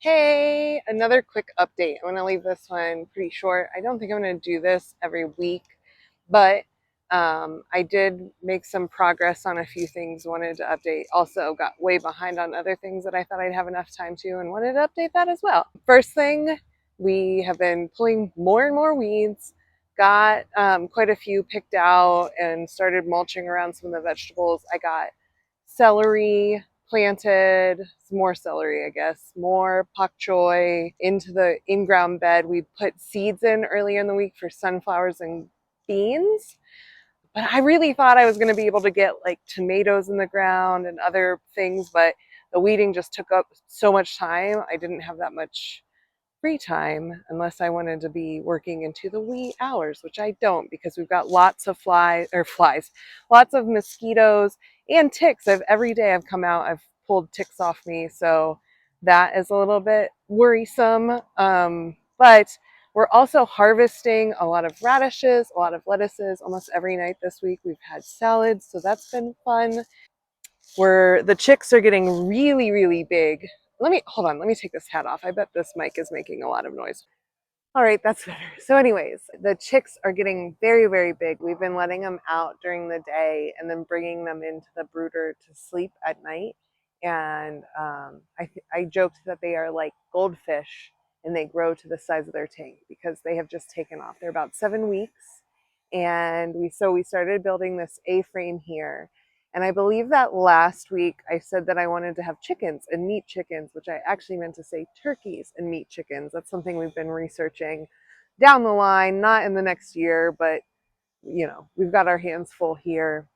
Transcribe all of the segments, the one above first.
Hey, another quick update. I'm going to leave this one pretty short. I don't think I'm going to do this every week, but I did make some progress on a few things, wanted to update. Also got way behind on other things that I thought I'd have enough time to and wanted to update that as well. First thing, we have been pulling more and more weeds, got quite a few picked out and started mulching around some of the vegetables. I got celery planted, some more celery, I guess, more pak choi into the in-ground bed. We put seeds in earlier in the week for sunflowers and beans. But I really thought I was going to be able to get like tomatoes in the ground and other things, but the weeding just took up so much time. I didn't have that much free time unless I wanted to be working into the wee hours, which I don't because we've got lots of flies, lots of mosquitoes and ticks. Every day I've come out, I've pulled ticks off me, so that is a little bit worrisome. But we're also harvesting a lot of radishes, a lot of lettuces. Almost every night this week we've had salads, so that's been fun. Where the chicks are getting really, really big. Hold on, let me take this hat off. I bet this mic is making a lot of noise. All right, that's better. So anyways, the chicks are getting very, very big. We've been letting them out during the day and then bringing them into the brooder to sleep at night. And I joked that they are like goldfish and they grow to the size of their tank because they have just taken off. They're about 7 weeks. And we started building this A-frame here. And I believe that last week I said that I wanted to have chickens and meat chickens, which I actually meant to say turkeys and meat chickens. That's something we've been researching down the line, not in the next year, but we've got our hands full here.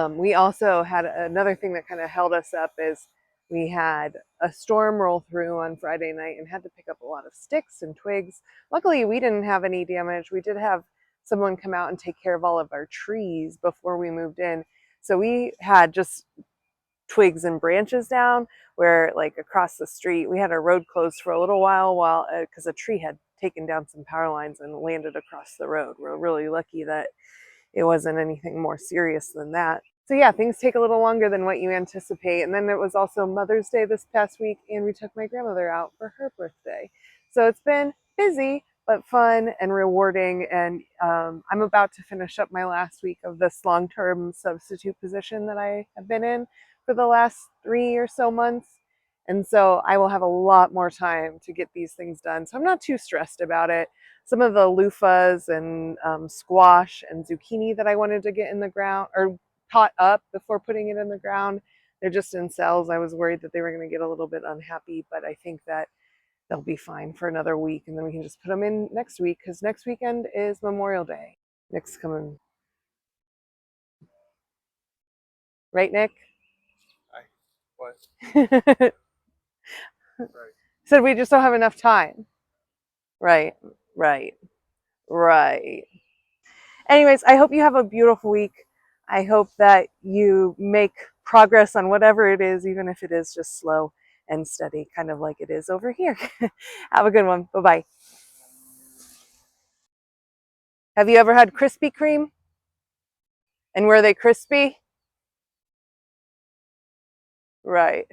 We also had another thing that kind of held us up is we had a storm roll through on Friday night and had to pick up a lot of sticks and twigs. Luckily, we didn't have any damage. We did have someone come out and take care of all of our trees before we moved in. So we had just twigs and branches down where like across the street, we had our road closed for a little while because a tree had taken down some power lines and landed across the road. We're really lucky that it wasn't anything more serious than that. So yeah, things take a little longer than what you anticipate. And then it was also Mother's Day this past week, and we took my grandmother out for her birthday. So it's been busy, but fun and rewarding. And I'm about to finish up my last week of this long-term substitute position that I have been in for the last 3 or so months. And so I will have a lot more time to get these things done. So I'm not too stressed about it. Some of the loofahs and squash and zucchini that I wanted to get in the ground or pot up before putting it in the ground, they're just in cells. I was worried that they were going to get a little bit unhappy, but I think that they'll be fine for another week. And then we can just put them in next week because next weekend is Memorial Day. Nick's coming. Right, Nick? What? Said we just don't have enough time. Right, right, right. Anyways, I hope you have a beautiful week. I hope that you make progress on whatever it is, even if it is just slow and steady, kind of like it is over here. Have a good one. Bye-bye. Have you ever had Krispy Kreme? And were they crispy? Right.